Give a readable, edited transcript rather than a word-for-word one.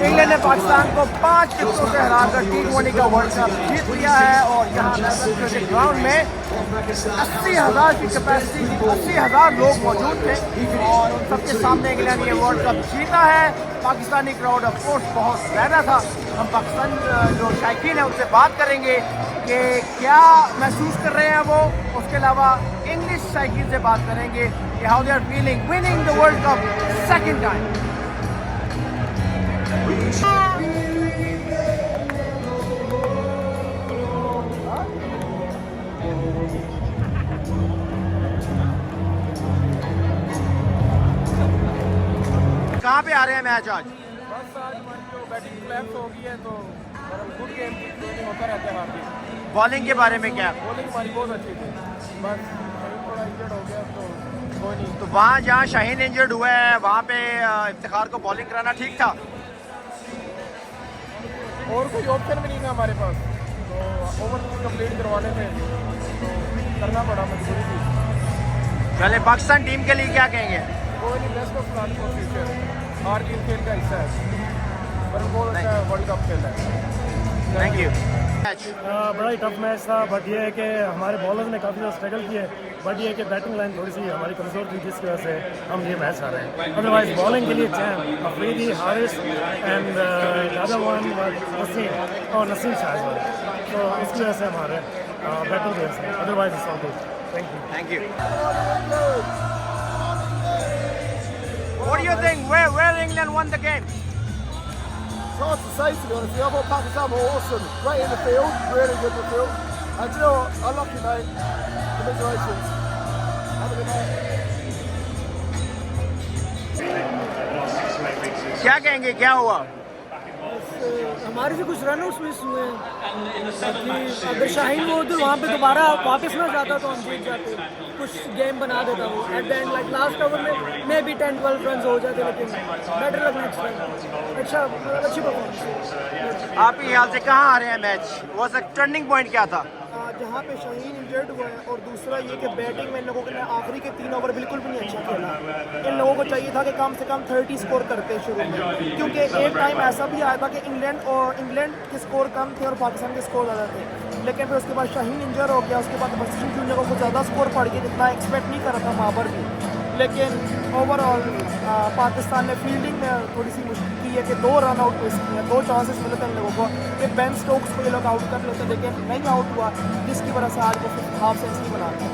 England ने पाकिस्तान को 5 विकेटों से हराकर T20 का वर्ल्ड कप जीत लिया है और यहाँ मेलबर्न ग्राउंड में 80,000 की कैपेसिटी, 80,000 लोग मौजूद थे और उन सबके सामने इंग्लैंड ये वर्ल्ड कप जीता है। पाकिस्तानी क्राउड ऑफ कोर्स बहुत ज़्यादा था। हम पाकिस्तान जो शायकीन है उनसे बात करेंगे कि क्या महसूस कर रहे हैं वो, उसके अलावा इंग्लिश शायकीन से बात करेंगे कि how they are feeling winning the world cup second time. कहाँ पे आ रहे हैं मैच आज? बस आज हमारी जो बैटिंग क्लैप्स हो गई है तो गुड गेम की ट्रेनिंग होता रहता है हमारी। बॉलिंग के बारे में क्या? बॉलिंग हमारी बहुत अच्छी थी, बस थोड़ा इंजर्ड हो गया तो कोई नहीं। तो वहाँ जहाँ शाहीन इंजर्ड हुआ है वहाँ पे इफ्तिखार को बॉलिंग कराना ठीक था? और कोई ऑप्शन भी नहीं था हमारे पास, तो ओवर कंप्लीट करवाने थे तो करना पड़ा, मजबूरी थी। पहले पाकिस्तान टीम के लिए क्या कहेंगे? कोई नहीं, best of luck for future. हार जीत खेल का हिस्सा है, पर बहुत अच्छा वर्ल्ड कप खेल रहा है। Thank you. बड़ा ही टफ मैच था, बट ये है कि हमारे बॉलर्स ने काफ़ी ज़्यादा स्ट्रगल किए, बट ये है कि बैटिंग लाइन थोड़ी सी हमारी कमज़ोर थी जिसकी वजह से हम ये मैच हारे हैं। अदरवाइज बॉलिंग के लिए Shaheen Afridi, Haris and other one Naseem और नसीम शायद, तो इसकी वजह से हमारे बैटिंग की वजह से, otherwise it's all good. Thank you. What do you think? Where England won the game? It's hard to say, to be honest. I thought Pakistan were awesome. Great in the field, really good in the field. And you know what? Unlucky, mate. Congratulations. Have a good night. क्या कहेंगे, क्या हुआ? हमारे से कुछ run outs miss हुए हैं, ताकि अगर शाहीन वो उधर वहाँ पे दोबारा वापस ना जाता तो हम जीत जाते, कुछ गेम बना देता वो at the end, like last over में भी 10-12 रन हो जाते, लेकिन बेटर लग नेक्स्ट टाइम। अच्छा, अच्छी परफॉर्मेंस। आपके ख्याल से कहाँ आ रहे हैं मैच? वो टर्निंग पॉइंट क्या था? जहाँ पे शाहीन इंजर्ड हुआ है और दूसरा ये कि बैटिंग में इन लोगों ने आखिरी के 3 ओवर बिल्कुल भी नहीं अच्छा खेला। इन लोगों को चाहिए था कि कम से कम 30 स्कोर करते शुरू में, क्योंकि एक टाइम ऐसा भी आया था कि इंग्लैंड के स्कोर कम थे और पाकिस्तान के स्कोर ज़्यादा थे, लेकिन फिर उसके बाद शाहीन इंजर हो गया, उसके बाद वसीम जूनियर को कुछ ज़्यादा स्कोर पड़ गया जितना एक्सपेक्ट नहीं कर रहा था वहाँ पर भी। लेकिन ओवरऑल पाकिस्तान ने फील्डिंग में थोड़ी सी मुश्किल की है कि 2 रन आउट मिस किए, 2 चांसेस मिले थे इन लोगों को कि बेन स्टोक्स को ये लोग आउट कर लेते, लेकिन नहीं आउट हुआ, जिसकी वजह से आज वो हाफ सेंचुरी बना था।